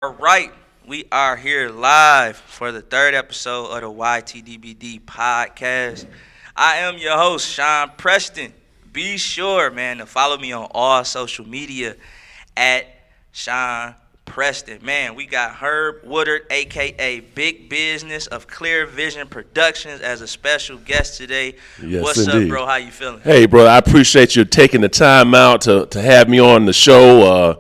All right, we are here live for the third episode of the YTDBD podcast. I am your host, Sean Preston. Be sure, man, to follow me on all social media at Sean Preston. Man, we got Herb Woodard, aka Big Business of Clear Vision Productions, as a special guest today. Yes, What's indeed. up, bro? How you feeling? Hey, bro, I appreciate you taking the time out to have me on the show.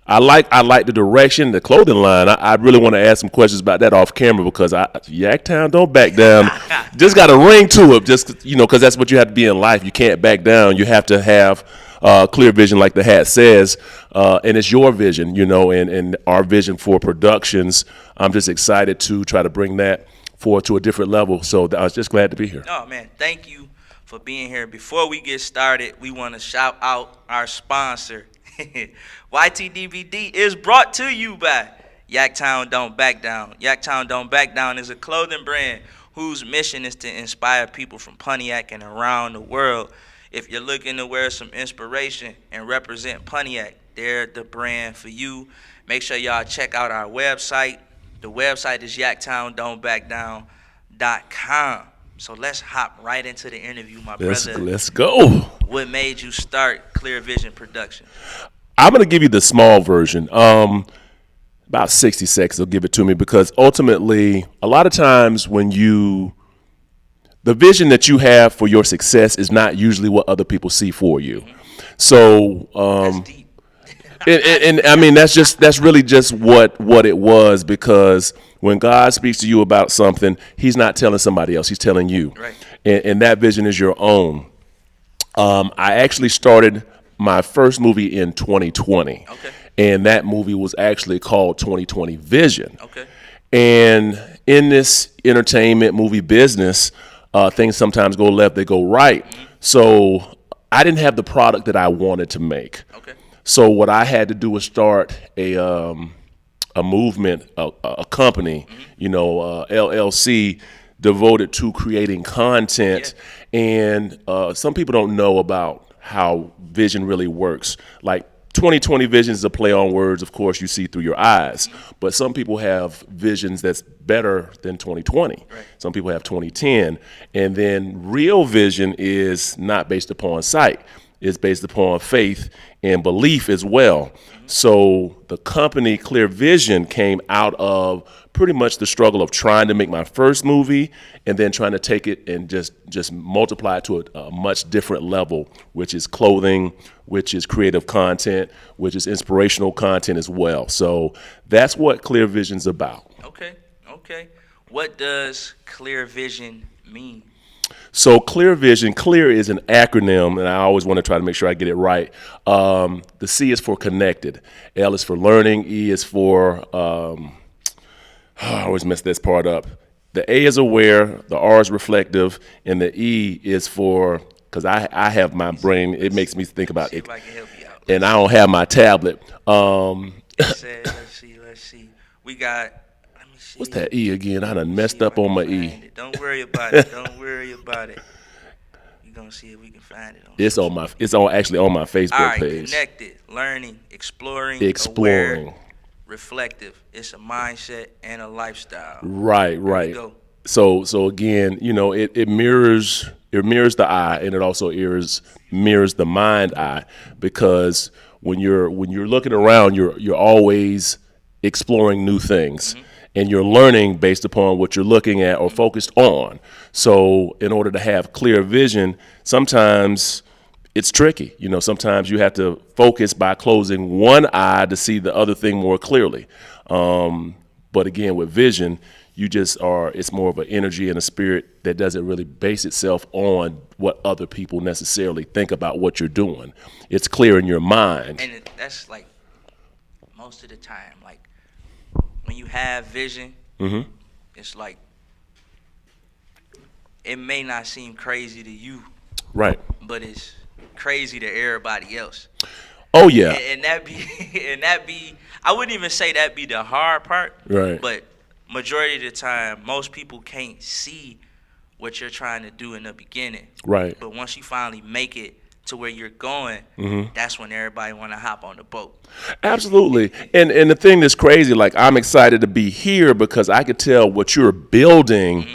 I like the direction, the clothing line. I really want to ask some questions about that off camera because Yaktown don't back down. Just got a ring to it, just because that's what you have to be in life. You can't back down. You have to have clear vision, like the hat says, and it's your vision, and our vision for productions. I'm just excited to try to bring that forward to a different level. So I was just glad to be here. Oh, man, thank you for being here. Before we get started, we want to shout out our sponsor. YTDBD is brought to you by Yaktown Don't Back Down. Yaktown Don't Back Down is a clothing brand whose mission is to inspire people from Pontiac and around the world. If you're looking to wear some inspiration and represent Pontiac, they're the brand for you. Make sure y'all check out our website. The website is yaktowndon'tbackdown.com. So let's hop right into the interview, my brother. Let's go. What made you start Clear Vision Production? I'm going to give you the small version. About 60 seconds will give it to me because ultimately, a lot of times the vision that you have for your success is not usually what other people see for you. So, That's deep. and I mean, that's really just what it was, because when God speaks to you about something, he's not telling somebody else, he's telling you. Right. And that vision is your own. I actually started my first movie in 2020. Okay. And that movie was actually called 2020 Vision. Okay. And in this entertainment movie business, things sometimes go left, they go right. So I didn't have the product that I wanted to make. Okay. So what I had to do was start a movement, a company, LLC, devoted to creating content. Yeah. And some people don't know about how vision really works. Like 2020 vision is a play on words. Of course, you see through your eyes, but some people have visions that's better than 2020. Right. Some people have 2010. And then real vision is not based upon sight. It's based upon faith and belief as well. So the company Clear Vision came out of pretty much the struggle of trying to make my first movie and then trying to take it and just multiply it to a much different level, which is clothing, which is creative content, which is inspirational content as well. So that's what Clear Vision's about. Okay. What does Clear Vision mean? So Clear Vision, clear is an acronym, and I always want to try to make sure I get it right. The C is for connected, L is for learning, E is for, I always mess this part up. The A is aware, the R is reflective, and the E is for, because I have my brain, it makes me think about See it, if I can help you out. and I don't have my tablet. Let's see. We got, let me see. What's that E again? I done messed See if up I on can my find E. it. Don't worry about it. We're gonna see if we can find it. It's actually on my All Facebook right, page. connected, learning, exploring, Exploring. aware, reflective. It's a mindset and a lifestyle. Right. Go. So again, it mirrors the eye, and it also mirrors the mind eye, because when you're looking around, you're always exploring new things. And you're learning based upon what you're looking at or focused on. So in order to have clear vision, sometimes it's tricky. Sometimes you have to focus by closing one eye to see the other thing more clearly. But again, with vision, it's more of an energy and a spirit that doesn't really base itself on what other people necessarily think about what you're doing. It's clear in your mind. And that's like most of the time, like when you have vision, it's like it may not seem crazy to you, Right. but it's crazy to everybody else. Oh yeah. And that be I wouldn't even say that be the hard part. Right. But majority of the time, most people can't see what you're trying to do in the beginning. Right. But once you finally make it to where you're going, that's when everybody want to hop on the boat. Absolutely. And the thing that's crazy, like I'm excited to be here because I could tell what you're building,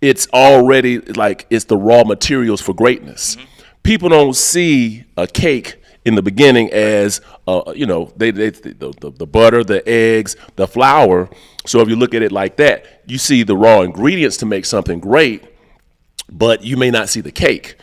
it's already like it's the raw materials for greatness. People don't see a cake in the beginning as the butter, the eggs, the flour. So if you look at it like that, you see the raw ingredients to make something great, but you may not see the cake.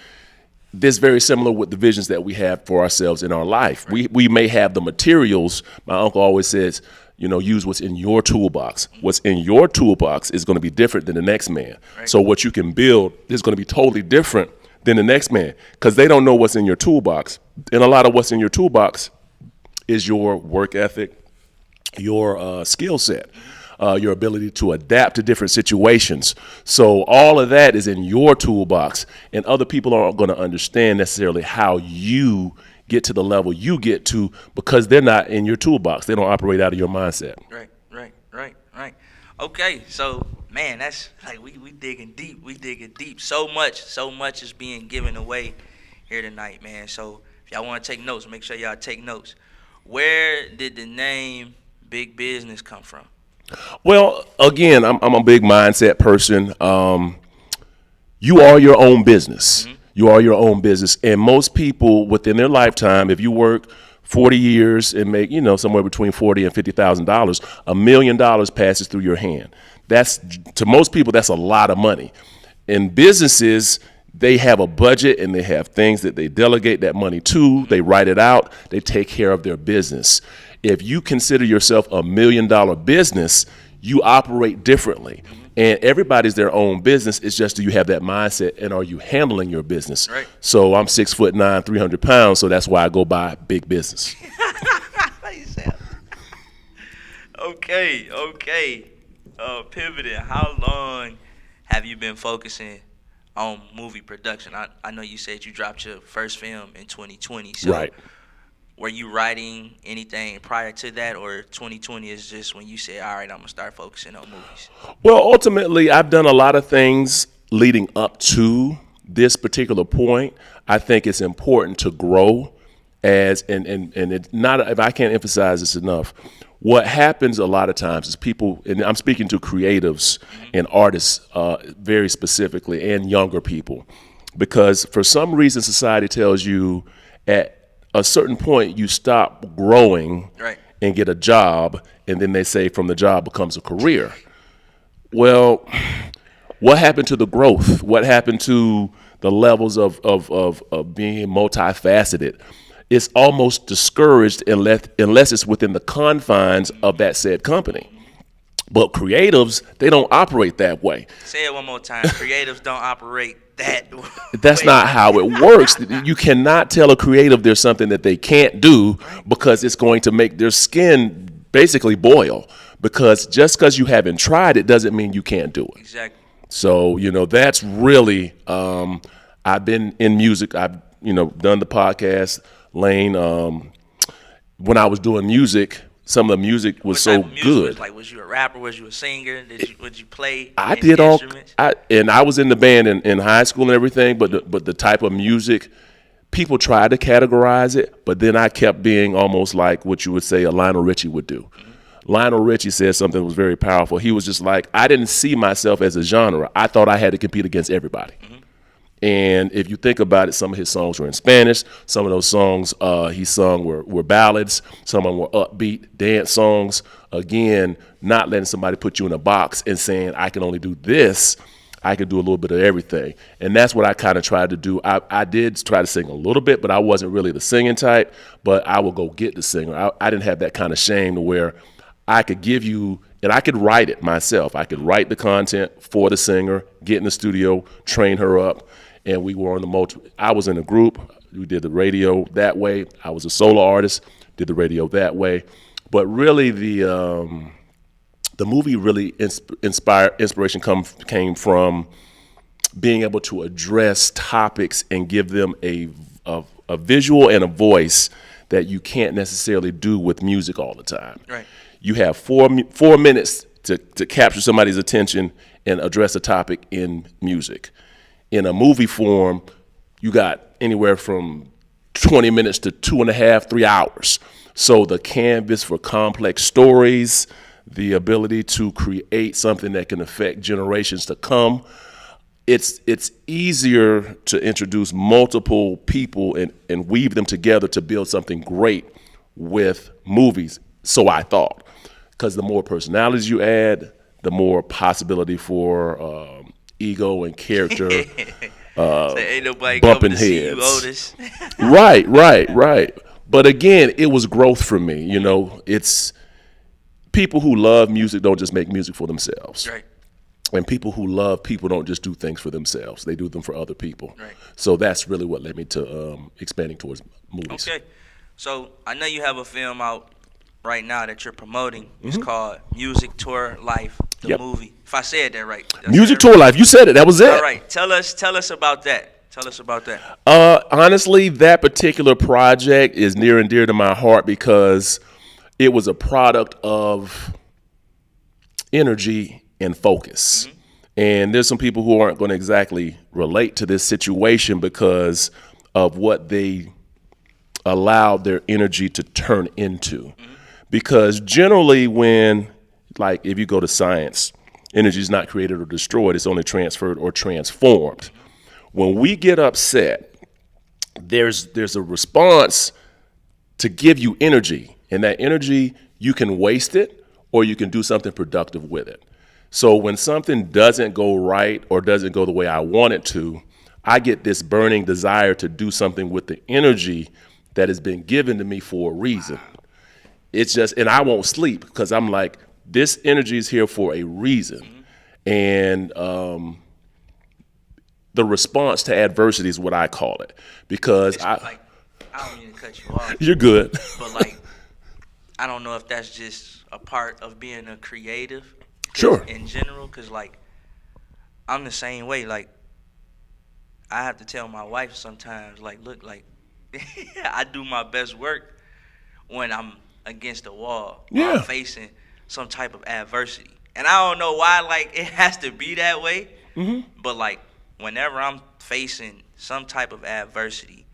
This is very similar with the visions that we have for ourselves in our life. We may have the materials. My uncle always says, use what's in your toolbox. What's in your toolbox is going to be different than the next man. Right. So what you can build is going to be totally different than the next man because they don't know what's in your toolbox. And a lot of what's in your toolbox is your work ethic, your skill set, your ability to adapt to different situations. So all of that is in your toolbox, and other people aren't going to understand necessarily how you get to the level you get to because they're not in your toolbox. They don't operate out of your mindset. Right. Okay, so man, that's like we digging deep. We digging deep. So much is being given away here tonight, man. So if y'all want to take notes, make sure y'all take notes. Where did the name Big Business come from? Well, again, I'm a big mindset person. You are your own business. You are your own business. And most people within their lifetime, if you work 40 years and make, somewhere between $40,000 and $50,000, $1 million passes through your hand. That's, to most people, that's a lot of money. In businesses, they have a budget and they have things that they delegate that money to. They write it out. They take care of their business. If you consider yourself a $1 million business, you operate differently. And everybody's their own business. It's just, do you have that mindset and are you handling your business? Right. So I'm 6'9", 300 pounds. So that's why I go by Big Business. Okay. Pivoting. How long have you been focusing on movie production? I know you said you dropped your first film in 2020. So right. Were you writing anything prior to that, or 2020 is just when you said, all right, I'm going to start focusing on movies? Well, ultimately, I've done a lot of things leading up to this particular point. I think it's important to grow and it's not, if I can't emphasize this enough, what happens a lot of times is people, and I'm speaking to creatives and artists very specifically, and younger people, because for some reason society tells you at a certain point you stop growing and get a job, and then they say from the job becomes a career. Well, what happened to the growth? What happened to the levels of being multifaceted? It's almost discouraged unless it's within the confines of that said company. But creatives, they don't operate that way. Say it one more time. Creatives don't operate that way. That's not how it works. You cannot tell a creative there's something that they can't do because it's going to make their skin basically boil. Because just because you haven't tried it doesn't mean you can't do it. Exactly. So, that's really, I've been in music. I've, done the podcast lane. When I was doing music, some of the music was so good. Was you a rapper? Was you a singer? Would you play? I did all. I was in the band in high school and everything. But the type of music, people tried to categorize it, but then I kept being almost like what you would say a Lionel Richie would do. Lionel Richie said something that was very powerful. He was just like, I didn't see myself as a genre. I thought I had to compete against everybody. And if you think about it, some of his songs were in Spanish. Some of those songs he sung were ballads. Some of them were upbeat dance songs. Again, not letting somebody put you in a box and saying, I can only do this. I could do a little bit of everything. And that's what I kind of tried to do. I did try to sing a little bit, but I wasn't really the singing type. But I would go get the singer. I didn't have that kind of shame to where I could give you, and I could write it myself. I could write the content for the singer, get in the studio, train her up. And we were on I was in a group. We did the radio that way. I was a solo artist, did the radio that way. But really, the movie really inspiration came from being able to address topics and give them a visual and a voice that you can't necessarily do with music all the time. Right. You have 4 minutes to capture somebody's attention and address a topic in music. In a movie form, you got anywhere from 20 minutes to 2.5, 3 hours. So the canvas for complex stories, the ability to create something that can affect generations to come. It's easier to introduce multiple people and weave them together to build something great with movies, so I thought. Because the more personalities you add, the more possibility for ego and character So ain't nobody bumping coming to see you, heads. Otis. Right. But again, it was growth for me. You know, it's people who love music don't just make music for themselves. Right. And people who love people don't just do things for themselves. They do them for other people. Right. So that's really what led me to expanding towards movies. Okay. So I know you have a film out right now that you're promoting. It's called Music Tour Life, the Yep. movie. If I said that right. Music Tour Life. You said it. That was it. All right. Tell us about that. Tell us about that. Honestly, that particular project is near and dear to my heart because it was a product of energy and focus. And there's some people who aren't going to exactly relate to this situation because of what they allowed their energy to turn into. Because generally when, like if you go to science, energy is not created or destroyed, it's only transferred or transformed. When we get upset, there's a response to give you energy, and that energy, you can waste it or you can do something productive with it. So when something doesn't go right or doesn't go the way I want it to, I get this burning desire to do something with the energy that has been given to me for a reason. It's just, and I won't sleep because I'm like, this energy is here for a reason. And the response to adversity is what I call it, because It's like, I don't mean to cut you off, you're good. but like, I don't know if that's just a part of being a creative. 'Cause Sure. In general, because like, I'm the same way. Like, I have to tell my wife sometimes, like, look, like, I do my best work when I'm against the wall. Or Yeah. I'm facing some type of adversity. And I don't know why, like, it has to be that way. But, like, whenever I'm facing some type of adversity,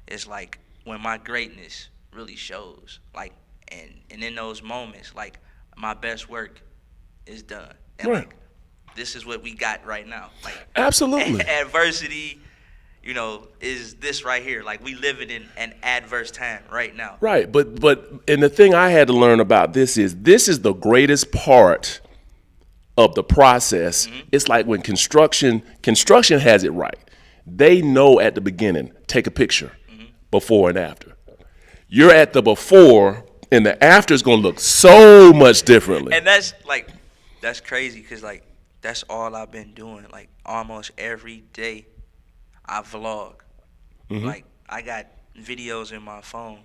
it's like when my greatness really shows. Like, and in those moments, like, my best work is done. And, Right. like, this is what we got right now. Like, Absolutely. adversity, you know, is this right here. Like, we living in an adverse time right now. Right, but and the thing I had to learn about this is the greatest part of the process. It's like when construction has it right. They know at the beginning, take a picture, before and after. You're at the before, and the after is gonna look so much differently. And that's crazy because, like, that's all I've been doing. Like, almost every day I vlog. Like, I got videos in my phone.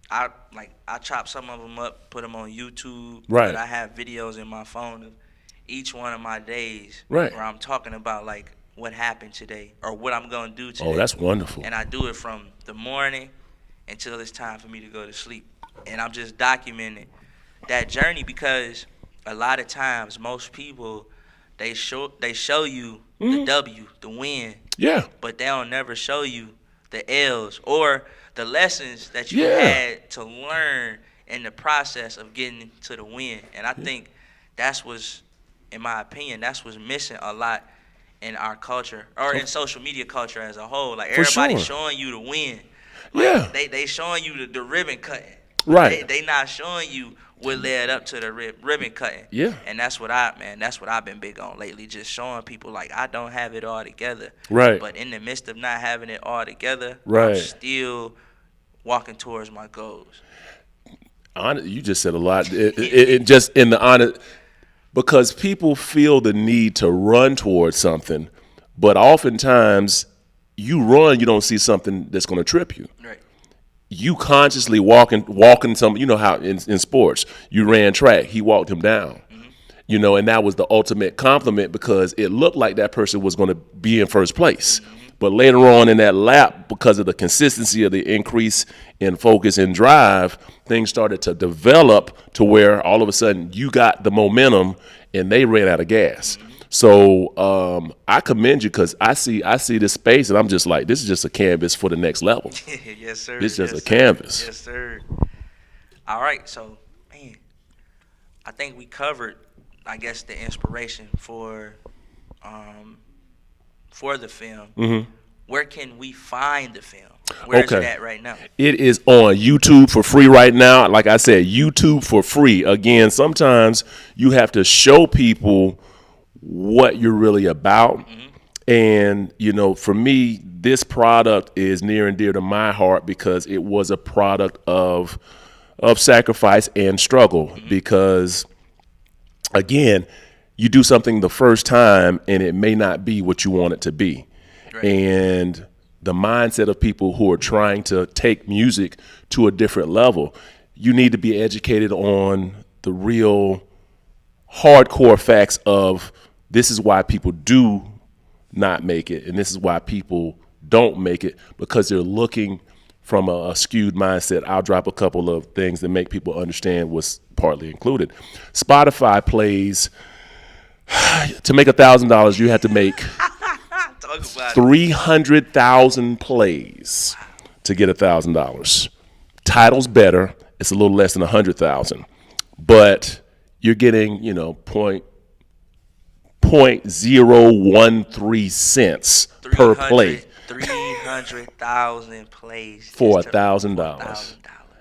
I chop some of them up, put them on YouTube. Right. But I have videos in my phone of each one of my days. Right. Where I'm talking about, like, what happened today or what I'm going to do today. Oh, that's wonderful. And I do it from the morning until it's time for me to go to sleep. And I'm just documenting that journey because a lot of times most people, they show you the W, the win, Yeah. but they'll never show you the L's or the lessons that you Yeah. had to learn in the process of getting to the win. And I think that's what's, in my opinion, that's what's missing a lot in our culture or in social media culture as a whole. Like, For everybody's sure. showing you the win. Like, Yeah. They showing you the ribbon cutting. Right. They not showing you what led up to the ribbon cutting. Yeah. And that's what I've been big on lately. Just showing people, like, I don't have it all together. Right. But in the midst of not having it all together, Right. I'm still walking towards my goals. You just said a lot. It just in the honest, because people feel the need to run towards something, but oftentimes you run, you don't see something that's going to trip you. Right. You consciously walking some, you know how in sports, you ran track, he walked him down. You know, and that was the ultimate compliment because it looked like that person was going to be in first place. But later on in that lap, because of the consistency of the increase in focus and drive, things started to develop to where all of a sudden you got the momentum and they ran out of gas. So I commend you because I see this space and I'm just like, this is just a canvas for the next level. Yes, sir. This is just Yes, a sir. canvas. Yes, sir. All right. So, man, I think we covered, I guess, the inspiration um, for the film. Where can we find the film? Where is it Okay. at right now? It is on YouTube for free right now. Like I said, YouTube for free. Again, sometimes you have to show people what you're really about. And, for me, this product is near and dear to my heart because it was a product of sacrifice and struggle. Because, again, you do something the first time and it may not be what you want it to be. Right. And the mindset of people who are trying to take music to a different level, you need to be educated on the real hardcore facts of this is why people do not make it and this is why people don't make it, because they're looking from a skewed mindset. I'll drop a couple of things that make people understand what's partly included. Spotify plays, to make $1,000 you have to make Talk about it. 300,000 plays to get $1,000. Title's better; it's a little less than 100,000, but you're getting point 0.013 cents per play 300,000 plays for just to- $1,000. $1,000.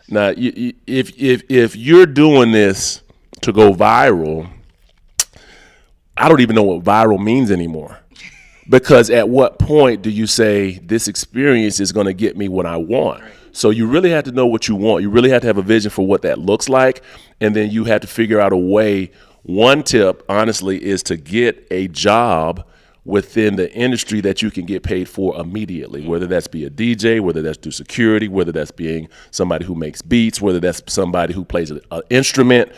Now, if you're doing this to go viral, I don't even know what viral means anymore. Because at what point do you say this experience is going to get me what I want? Right. So you really have to know what you want. You really have to have a vision for what that looks like. And then you have to figure out a way. One tip, honestly, is to get a job within the industry that you can get paid for immediately, whether that's be a DJ, whether that's do security, whether that's being somebody who makes beats, whether that's somebody who plays an instrument.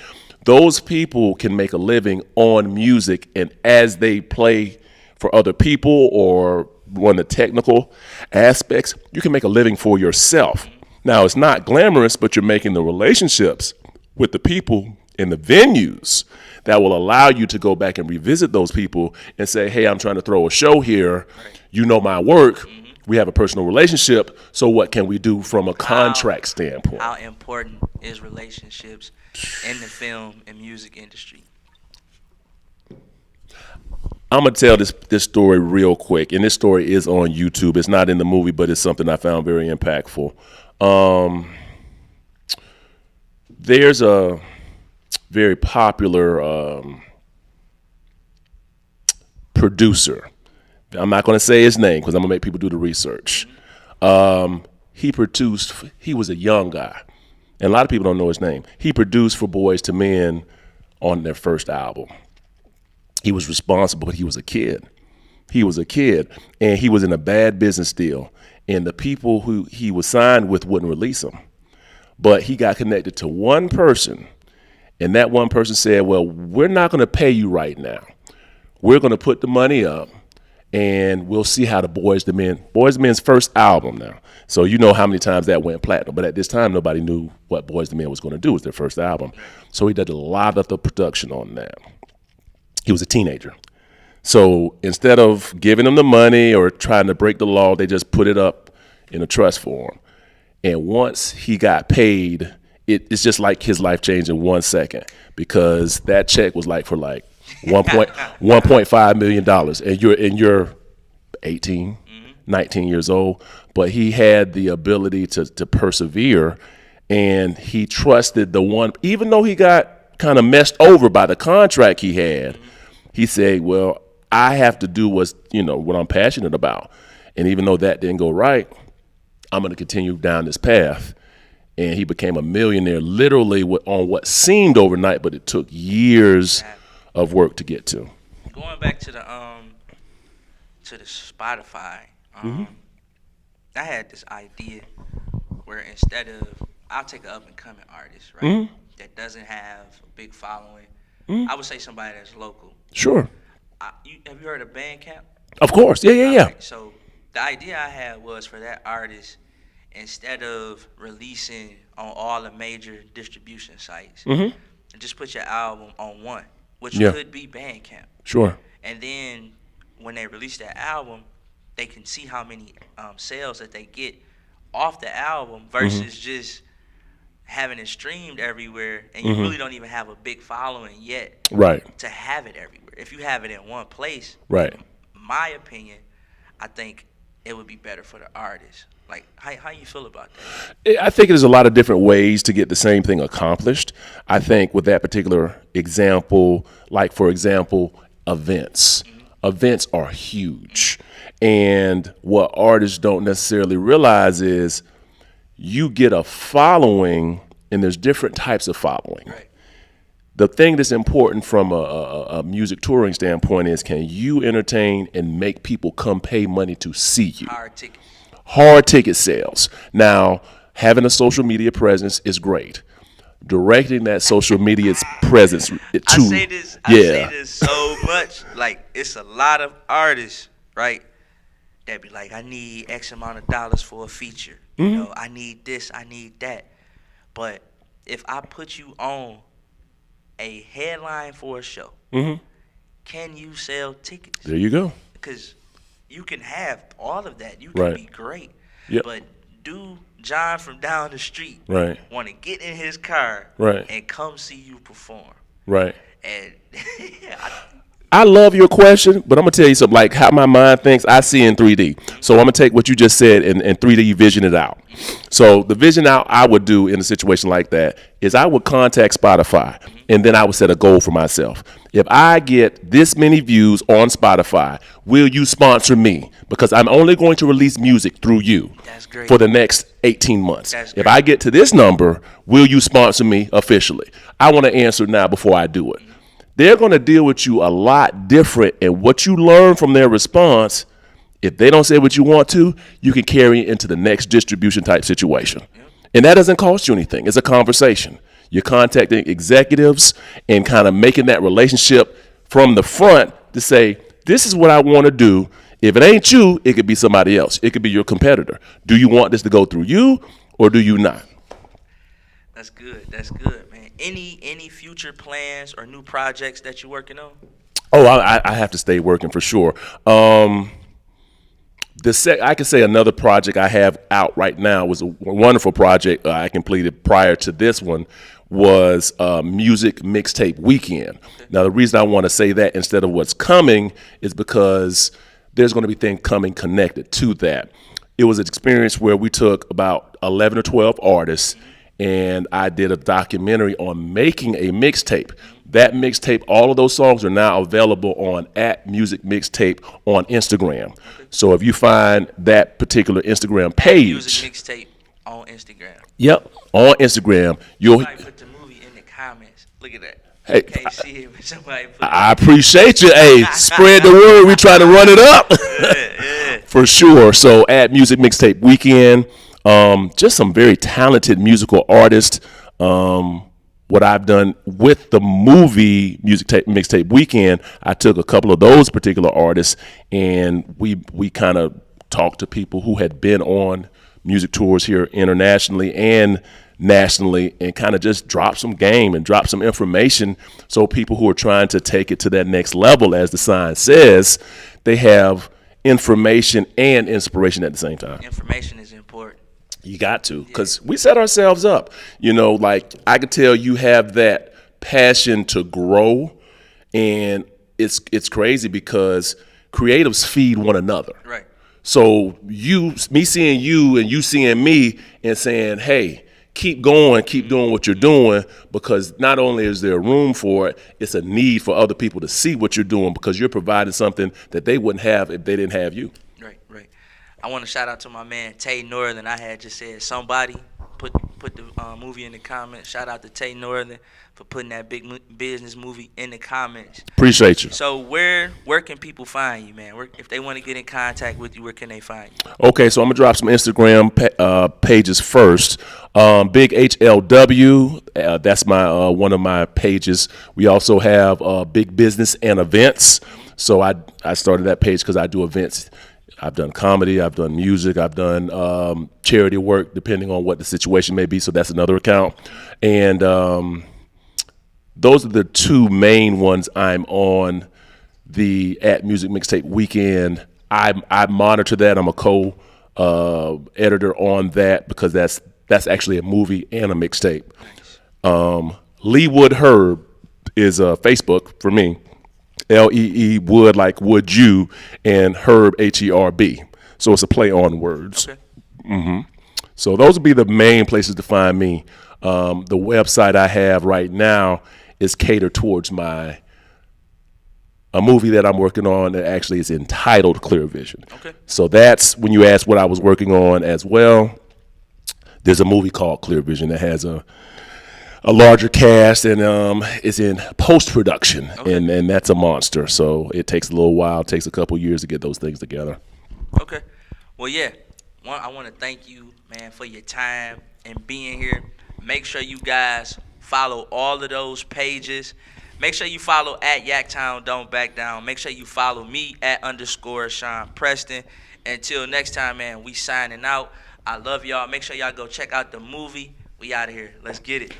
Those people can make a living on music, and as they play for other people or run the technical aspects, you can make a living for yourself. Now, it's not glamorous, but you're making the relationships with the people in the venues that will allow you to go back and revisit those people and say, hey, I'm trying to throw a show here. You know my work. We have a personal relationship. So what can we do from a contract standpoint? How important is relationships in the film and music industry? I'm gonna tell this story real quick, and this story is on YouTube. It's not in the movie, but it's something I found very impactful. There's a very popular producer. I'm not gonna say his name because I'm gonna make people do the research. He was a young guy, and a lot of people don't know his name. He produced for Boys to Men on their first album. He was responsible, but he was a kid. He was a kid, and he was in a bad business deal. And the people who he was signed with wouldn't release him. But he got connected to one person, and that one person said, well, we're not going to pay you right now. We're going to put the money up, and we'll see how the Boys to Men's first album now. So you know how many times that went platinum. But at this time, nobody knew what Boys to Men was going to do. It was their first album. So he did a lot of the production on that. He was a teenager. So instead of giving him the money or trying to break the law, they just put it up in a trust for him. And once he got paid, it's just like his life changed in 1 second, because that check was for 1.5 million dollars, and you're 18, 19 years old. But he had the ability to persevere, and he trusted the one, even though he got kind of messed over by the contract he had. He said, well, I have to do what I'm passionate about. And even though that didn't go right, I'm going to continue down this path. And he became a millionaire literally on what seemed overnight, but it took years of work to get to. Going back to the Spotify, I had this idea where instead of, I'll take an up and coming artist, right, that doesn't have a big following. I would say somebody that's local. Sure. Have you heard of Bandcamp? Of course. Yeah. Right, so the idea I had was for that artist, instead of releasing on all the major distribution sites, and just put your album on one. which Yeah. could be Bandcamp. Sure. And then when they release that album, they can see how many sales that they get off the album versus just having it streamed everywhere, and you really don't even have a big following yet Right. to have it everywhere. If you have it in one place, Right. in my opinion, I think it would be better for the artist. Like, how you feel about that? I think there's a lot of different ways to get the same thing accomplished. I think with that particular example, like for example, events. Events are huge. And what artists don't necessarily realize is you get a following, and there's different types of following. Right. The thing that's important from a music touring standpoint is, can you entertain and make people come pay money to see you? Hard tickets. Hard ticket sales. Now, having a social media presence is great. Directing that social media presence to I say this so much. Like, it's a lot of artists, right, that be like, I need X amount of dollars for a feature. You know, I need this, I need that. But if I put you on a headline for a show, can you sell tickets? There you go. Because you can have all of that. You can be great. Yep. But do John from down the street Right. want to get in his car Right. and come see you perform? Right. And I love your question, but I'm gonna tell you something. Like how my mind thinks, I see in 3D. So I'm gonna take what you just said and 3D vision it out. So the vision out I would do in a situation like that is I would contact Spotify, and then I would set a goal for myself. If I get this many views on Spotify, will you sponsor me? Because I'm only going to release music through you That's great. for the next 18 months. That's If great. I get to this number, will you sponsor me officially? I want to answer now before I do it. They're going to deal with you a lot different, and what you learn from their response, if they don't say what you want to, you can carry it into the next distribution type situation. And that doesn't cost you anything. It's a conversation. You're contacting executives and kind of making that relationship from the front to say, this is what I want to do. If it ain't you, it could be somebody else. It could be your competitor. Do you want this to go through you, or do you not? That's good. That's good, man. Any future plans or new projects that you're working on? Oh, I have to stay working for sure. I could say another project I have out right now was a wonderful project I completed prior to this one was Music Mixtape Weekend. Okay. Now, the reason I want to say that instead of what's coming is because there's going to be things coming connected to that. It was an experience where we took about 11 or 12 artists, and I did a documentary on making a mixtape. That mixtape, all of those songs are now available on @Music Mixtape on Instagram. Okay. So if you find that particular Instagram page, Music Mixtape on Instagram. Yep, on Instagram, you'll. Somebody put the movie in the comments. Look at that. Hey, You can't see it, but somebody put I appreciate you. Hey, spread the word. We trying to run it up. yeah. For sure. So @Music Mixtape Weekend, just some very talented musical artists. What I've done with the movie Mixtape Weekend, I took a couple of those particular artists, and we kind of talked to people who had been on music tours here internationally and nationally, and kind of just drop some game and drop some information, so people who are trying to take it to that next level, as the sign says, they have information and inspiration at the same time. Information is important. You got to, because we set ourselves up. You know, like I could tell you have that passion to grow, and it's crazy because creatives feed one another. Right. So me seeing you and you seeing me and saying, hey, keep going, keep doing what you're doing, because not only is there room for it, it's a need for other people to see what you're doing, because you're providing something that they wouldn't have if they didn't have you. Right. I want to shout out to my man Tay Northern. I had just said somebody put the movie in the comments. Shout out to Tay Northern for putting that big business movie in the comments. Appreciate you. So where can people find you, man? If they want to get in contact with you, where can they find you? Okay, so I'm gonna drop some Instagram pages first. Big HLW, that's my one of my pages. We also have Big Business and Events. So I started that page because I do events. I've done comedy, I've done music, I've done charity work, depending on what the situation may be. So that's another account. And those are the two main ones I'm on the at Music Mixtape Weekend. I monitor that. I'm a co editor on that because that's actually a movie and a mixtape. Leewood Herb is Facebook for me. Lee Wood like would you and Herb HERB. So it's a play on words. Okay. So those would be the main places to find me. The website I have right now is catered towards a movie that I'm working on that actually is entitled Clear Vision. Okay. So that's when you ask what I was working on as well. There's a movie called Clear Vision that has a larger cast and is in post production, Okay. and that's a monster. So it takes a little while, it takes a couple years to get those things together. Okay. Well, yeah. I want to thank you, man, for your time and being here. Make sure you guys follow all of those pages. Make sure you follow at Yaktown Don't Back Down. Make sure you follow me at _Sean Preston. Until next time, man, we signing out. I love y'all. Make sure y'all go check out the movie. We out of here. Let's get it.